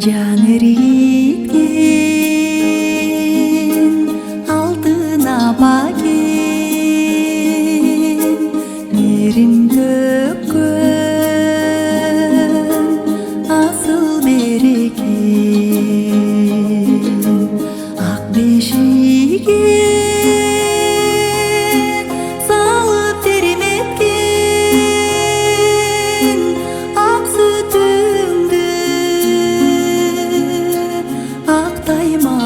Жан эриткен алтын апакен, мээрин төккөн асыл берекен, ак бешиге салып терметкен, ак сүтүңдү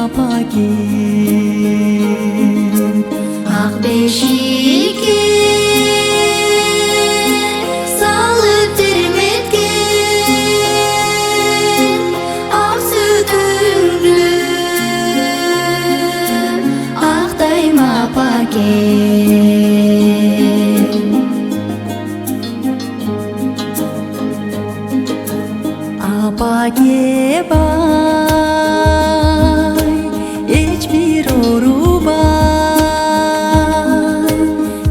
апакен, ак бешикке салып терметкен, ак сүтүңдү актайм апакен. Апаке бай эч бир оорубай,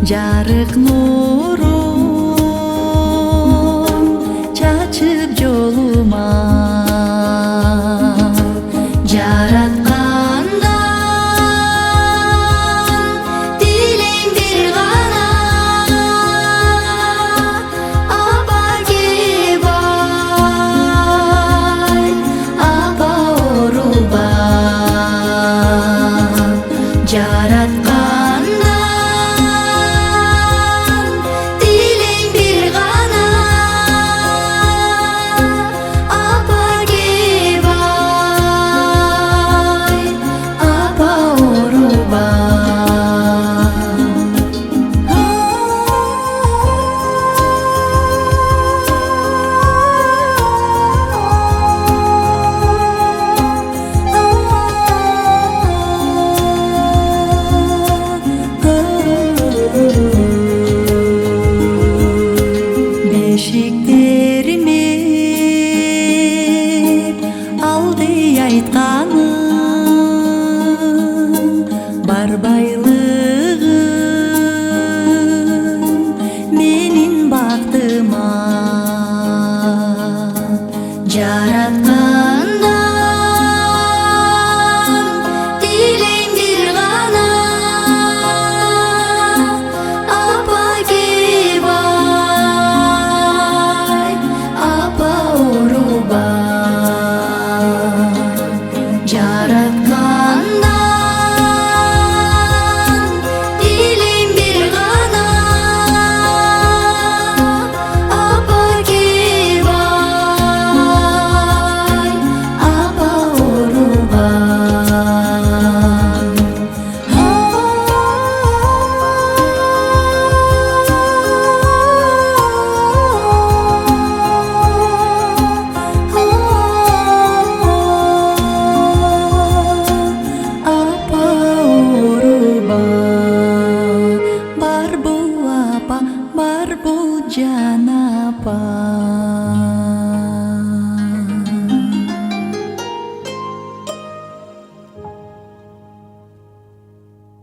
жарык нурун чачып жолума. Жараткандан тилең бир гана, апаке бай, апа оорубай. Жараткандан тилең бир гана, апаке бай, апа оорубай. Бешиктериме алды айтканың, бар байлыгың менин бактыма. Жараткан